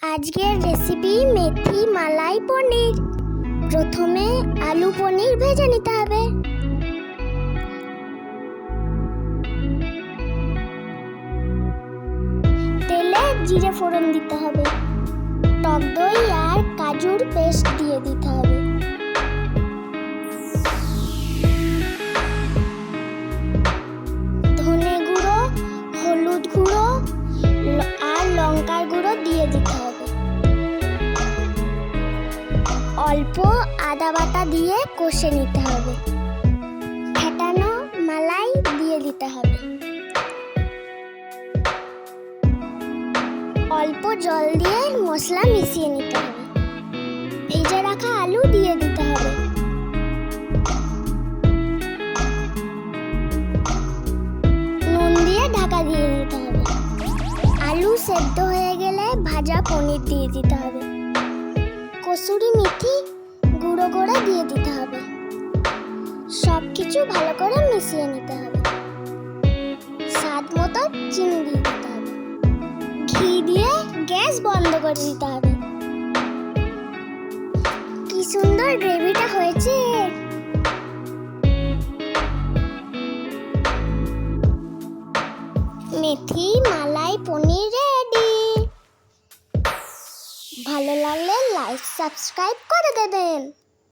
আজকের রেসিপি মেথি মালাই পনির। প্রথমে আলু পনির ভেজে নিতে হবে। তেলে জিরে ফোড়ন দিতে হবে। টক দই আর কাজুর পেস্ট দিয়ে দিতে হবে। ধনে গুঁড়ো, হলুদ গুঁড়ো আর লঙ্কার গুঁড়ো দিয়ে দিতে হবে। অল্প আদা বাটা দিয়ে কষে নিতে হবে। ফেটানো মালাই দিয়ে দিতে হবে। অল্প জল দিয়ে মশলা মিশিয়ে নিতে হবে। ভেজে রাখা আলু দিয়ে দিতে হবে। নুন দিয়ে ঢাকা দিয়ে দিতে হবে। আলু সেদ্ধ হয়ে গেলে ভাজা পনির দিয়ে দিতে হবে। কসুরি মেথি গুঁড়ো করে দিয়ে দিতে হবে। সবকিছু ভালো করে মিশিয়ে নিতে হবে। স্বাদ মতো চিনি দিয়ে দিতে হবে। ঘি দিয়ে গ্যাস বন্ধ করে দিতে হবে। কি সুন্দর গ্রেভিটা হয়েছে। মেথি মালাই পনির রেডি। ভালো লাগলে লাইক সাবস্ক্রাইব করে দেবেন।